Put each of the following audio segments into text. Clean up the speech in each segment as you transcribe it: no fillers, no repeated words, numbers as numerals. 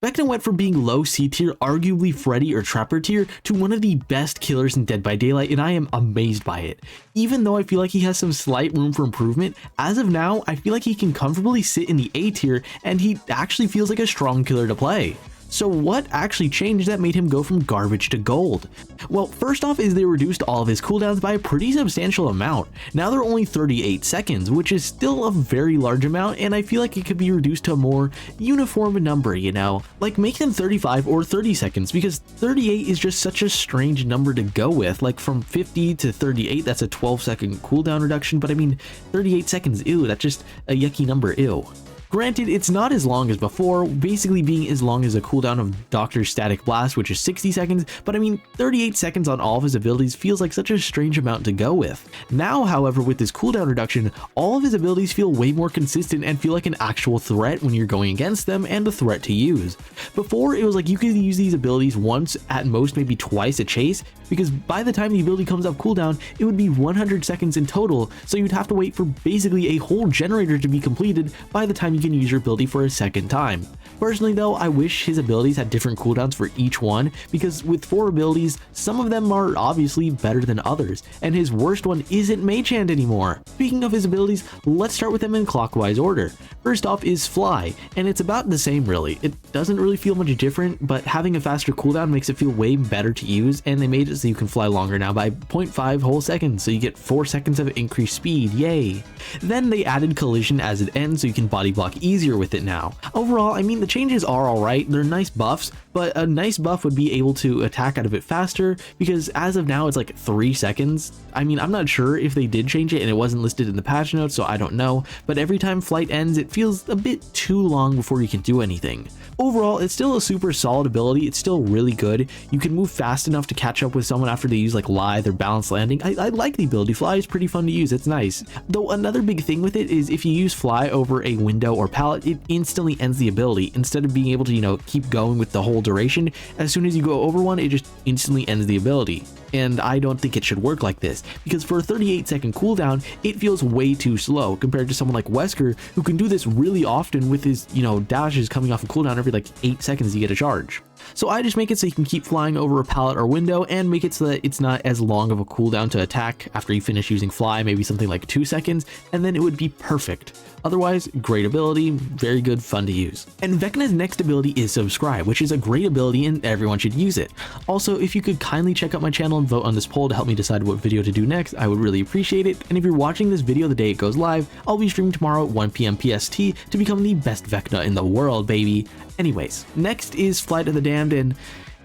Vecna went from being low C tier, arguably Freddy or Trapper tier, to one of the best killers in Dead by Daylight, and I am amazed by it. Even though I feel like he has some slight room for improvement, as of now, I feel like he can comfortably sit in the A tier, and he actually feels like a strong killer to play. So what actually changed that made him go from garbage to gold? Well, first off is they reduced all of his cooldowns by a pretty substantial amount. Now they're only 38 seconds, which is still a very large amount, and I feel like it could be reduced to a more uniform number, you know? Like make them 35 or 30 seconds, because 38 is just such a strange number to go with. Like from 50 to 38, that's a 12-second cooldown reduction, but I mean 38 seconds, ew, that's just a yucky number, ew. Granted, it's not as long as before, basically being as long as a cooldown of Doctor's Static Blast, which is 60 seconds, but I mean 38 seconds on all of his abilities feels like such a strange amount to go with. Now, however, with this cooldown reduction, all of his abilities feel way more consistent and feel like an actual threat when you're going against them and a threat to use. Before, it was like you could use these abilities once, at most maybe twice a chase, because by the time the ability comes off cooldown, it would be 100 seconds in total, so you'd have to wait for basically a whole generator to be completed by the time you can use your ability for a second time. Personally though, I wish his abilities had different cooldowns for each one, because with 4 abilities, some of them are obviously better than others, and his worst one isn't Mage Hand anymore. Speaking of his abilities, let's start with them in clockwise order. First off is Fly, and it's about the same really. It doesn't really feel much different, but having a faster cooldown makes it feel way better to use, and they made it so you can fly longer now by 0.5 whole seconds, so you get 4 seconds of increased speed, yay! Then they added Collision as it ends so you can body block easier with it now. Overall, I mean the changes are alright, they're nice buffs, but a nice buff would be able to attack out of it faster, because as of now it's like 3 seconds. I mean, I'm not sure if they did change it and it wasn't listed in the patch notes, so I don't know, but every time flight ends it feels a bit too long before you can do anything. Overall, it's still a super solid ability, it's still really good. You can move fast enough to catch up with someone after they use like Lithe or Balanced Landing. I like the ability. Fly is pretty fun to use, it's nice. Though another big thing with it is if you use Fly over a window or pallet, it instantly ends the ability. Instead of being able to, you know, keep going with the whole duration, as soon as you go over one, it just instantly ends the ability. And I don't think it should work like this, because for a 38-second cooldown, it feels way too slow compared to someone like Wesker, who can do this really often with his, you know, dashes coming off a cooldown every like 8 seconds to get a charge. So I just make it so you can keep flying over a pallet or window, and make it so that it's not as long of a cooldown to attack after you finish using Fly, maybe something like 2 seconds, and then it would be perfect. Otherwise, great ability, very good, fun to use. And Vecna's next ability is Subscribe, which is a great ability and everyone should use it. Also, if you could kindly check out my channel and vote on this poll to help me decide what video to do next, I would really appreciate it. And if you're watching this video the day it goes live, I'll be streaming tomorrow at 1 PM PST to become the best Vecna in the world, baby. Anyways, next is Flight of the Damned, and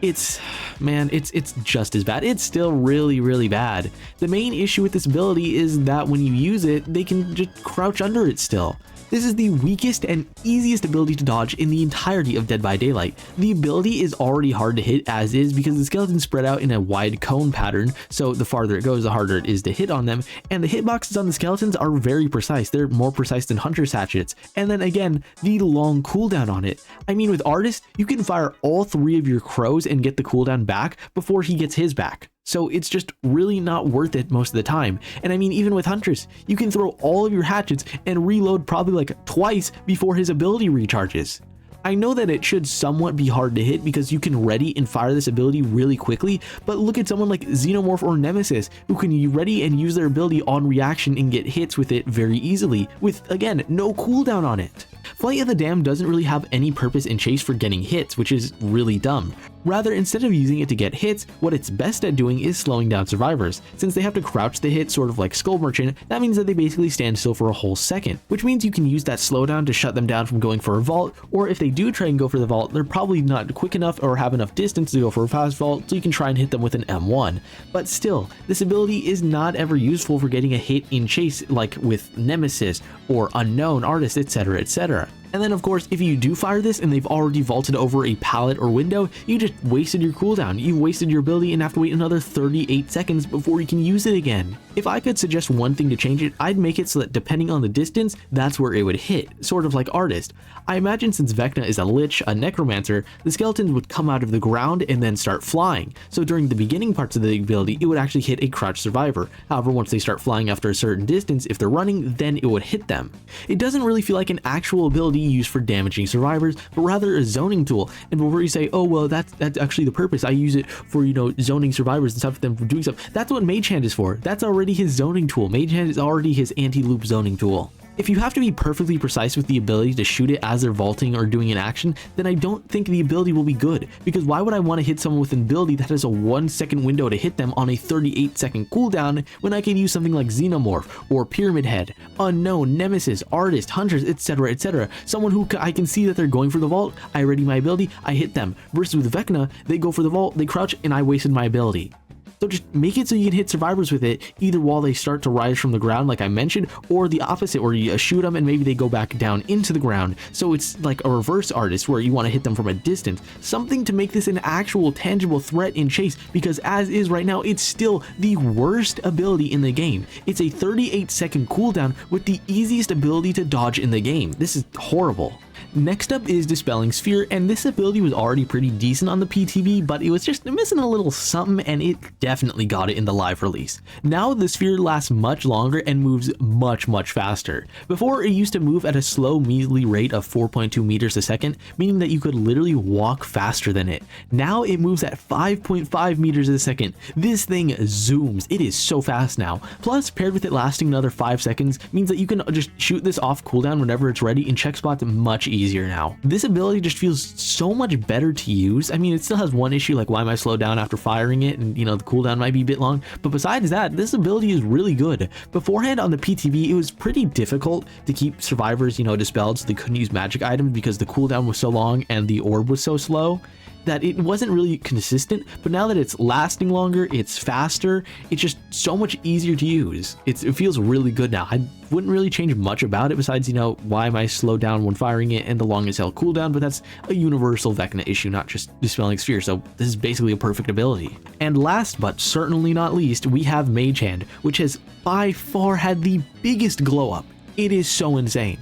it's just as bad. It's still really bad. The main issue with this ability is that when you use it, they can just crouch under it still. This is the weakest and easiest ability to dodge in the entirety of Dead by Daylight. The ability is already hard to hit as is because the skeletons spread out in a wide cone pattern, so the farther it goes, the harder it is to hit on them, and the hitboxes on the skeletons are very precise. They're more precise than Hunter's hatchets, and then again, the long cooldown on it. I mean, with Artist, you can fire all 3 of your crows and get the cooldown back before he gets his back. So it's just really not worth it most of the time. And I mean, even with Huntress, you can throw all of your hatchets and reload probably like twice before his ability recharges. I know that it should somewhat be hard to hit because you can ready and fire this ability really quickly, but look at someone like Xenomorph or Nemesis who can ready and use their ability on reaction and get hits with it very easily, with, again, no cooldown on it. Flight of the Damned doesn't really have any purpose in Chase for getting hits, which is really dumb. Rather, instead of using it to get hits, what it's best at doing is slowing down survivors. Since they have to crouch the hit sort of like Skull Merchant, that means that they basically stand still for a whole second, which means you can use that slowdown to shut them down from going for a vault, or if they do try and go for the vault, they're probably not quick enough or have enough distance to go for a fast vault, so you can try and hit them with an M1. But still, this ability is not ever useful for getting a hit in Chase like with Nemesis or Unknown Artist, etc, etc. And then of course, if you do fire this and they've already vaulted over a pallet or window, you just wasted your cooldown. You've wasted your ability and have to wait another 38 seconds before you can use it again. If I could suggest one thing to change it, I'd make it so that depending on the distance, that's where it would hit, sort of like Artist. I imagine since Vecna is a Lich, a Necromancer, the skeletons would come out of the ground and then start flying. So during the beginning parts of the ability, it would actually hit a crouched survivor. However, once they start flying after a certain distance, if they're running, then it would hit them. It doesn't really feel like an actual ability used for damaging survivors, but rather a zoning tool. And before you say, oh well, that's actually the purpose, I use it for, you know, zoning survivors and stuff, them from doing stuff, that's what Mage Hand is for. That's already his zoning tool. Mage Hand is already his anti-loop zoning tool. If you have to be perfectly precise with the ability to shoot it as they're vaulting or doing an action, then I don't think the ability will be good, because why would I want to hit someone with an ability that has a 1-second window to hit them on a 38-second cooldown when I can use something like Xenomorph or Pyramid Head, Unknown, Nemesis, Artist, Hunters, etc, etc. Someone who I can see that they're going for the vault, I ready my ability, I hit them. Versus with Vecna, they go for the vault, they crouch, and I wasted my ability. So just make it so you can hit survivors with it, either while they start to rise from the ground like I mentioned, or the opposite where you shoot them and maybe they go back down into the ground. So it's like a reverse Artist where you want to hit them from a distance. Something to make this an actual tangible threat in chase, because as is right now, it's still the worst ability in the game. It's a 38-second cooldown with the easiest ability to dodge in the game. This is horrible. Next up is Dispelling Sphere, and this ability was already pretty decent on the PTB, but it was just missing a little something, and it definitely got it in the live release. Now the sphere lasts much longer and moves much faster. Before, it used to move at a slow measly rate of 4.2 meters a second, meaning that you could literally walk faster than it. Now it moves at 5.5 meters a second. This thing zooms. It is so fast now. Plus, paired with it lasting another 5 seconds, means that you can just shoot this off cooldown whenever it's ready and check spots much easier now. This ability just feels so much better to use. I mean, it still has one issue, like why am I slowed down after firing it, and you know, the cooldown might be a bit long, but besides that, this ability is really good. Beforehand on the PTB, it was pretty difficult to keep survivors, you know, dispelled, so they couldn't use magic items because the cooldown was so long and the orb was so slow that it wasn't really consistent. But now that it's lasting longer, it's faster, it's just so much easier to use. It feels really good now. I wouldn't really change much about it besides, you know, why am I slowed down when firing it and the long as hell cooldown, but that's a universal Vecna issue, not just Dispelling Sphere, so this is basically a perfect ability. And last but certainly not least, we have Mage Hand, which has by far had the biggest glow up. It is so insane.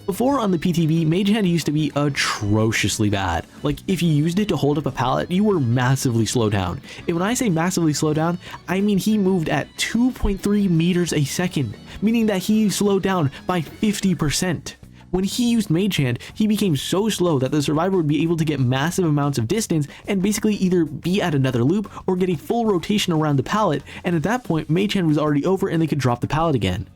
Before on the PTB, Mage Hand used to be atrociously bad. Like, if you used it to hold up a pallet, you were massively slowed down. And when I say massively slowed down, I mean he moved at 2.3 meters a second, meaning that he slowed down by 50%. When he used Mage Hand, he became so slow that the survivor would be able to get massive amounts of distance and basically either be at another loop or get a full rotation around the pallet, and at that point, Mage Hand was already over and they could drop the pallet again.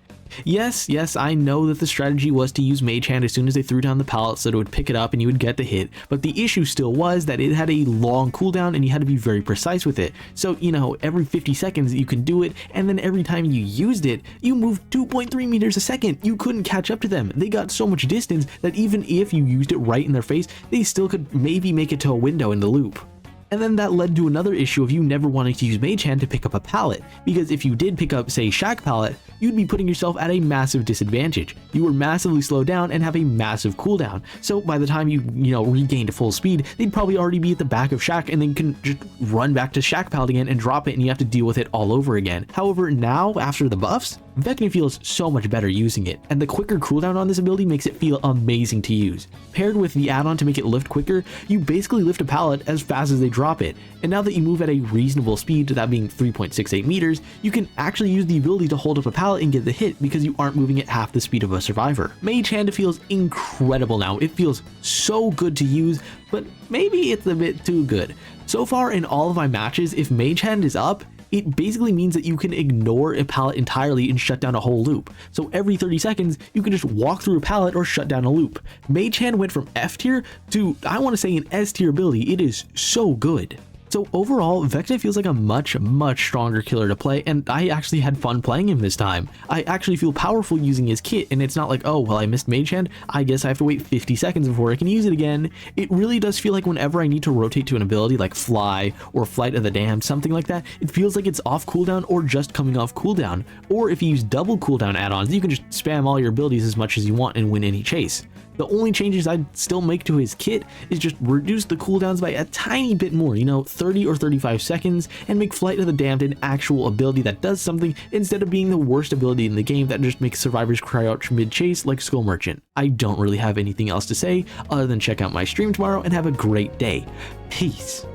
Yes, I know that the strategy was to use Mage Hand as soon as they threw down the pallet so that it would pick it up and you would get the hit, but the issue still was that it had a long cooldown and you had to be very precise with it. So, you know, every 50 seconds you can do it, and then every time you used it, you moved 2.3 meters a second. You couldn't catch up to them. They got so much distance that even if you used it right in their face, they still could maybe make it to a window in the loop. And then that led to another issue of you never wanting to use Mage Hand to pick up a pallet, because if you did pick up, say, Shack Pallet, you'd be putting yourself at a massive disadvantage. You were massively slowed down and have a massive cooldown, so by the time you regained full speed, they'd probably already be at the back of Shack, and then you can just run back to Shack Pallet again and drop it, and you have to deal with it all over again. However, now, after the buffs, Vecna feels so much better using it, and the quicker cooldown on this ability makes it feel amazing to use. Paired with the add-on to make it lift quicker, you basically lift a pallet as fast as they drop it, and now that you move at a reasonable speed, that being 3.68 meters, you can actually use the ability to hold up a pallet and get the hit because you aren't moving at half the speed of a survivor. Mage Hand feels incredible now. It feels so good to use, but maybe it's a bit too good. So far in all of my matches, if Mage Hand is up, it basically means that you can ignore a pallet entirely and shut down a whole loop. So every 30 seconds, you can just walk through a pallet or shut down a loop. Mage Hand went from F tier to, I want to say, an S tier ability. It is so good. So overall, Vecna feels like a much stronger killer to play, and I actually had fun playing him this time. I actually feel powerful using his kit, and it's not like, oh, well, I missed Mage Hand, I guess I have to wait 50 seconds before I can use it again. It really does feel like whenever I need to rotate to an ability like Fly or Flight of the Damned, something like that, it feels like it's off cooldown or just coming off cooldown. Or if you use double cooldown add-ons, you can just spam all your abilities as much as you want and win any chase. The only changes I'd still make to his kit is just reduce the cooldowns by a tiny bit more, 30 or 35 seconds, and make Flight of the Damned an actual ability that does something instead of being the worst ability in the game that just makes survivors crouch mid-chase like Skull Merchant. I don't really have anything else to say other than check out my stream tomorrow and have a great day. Peace.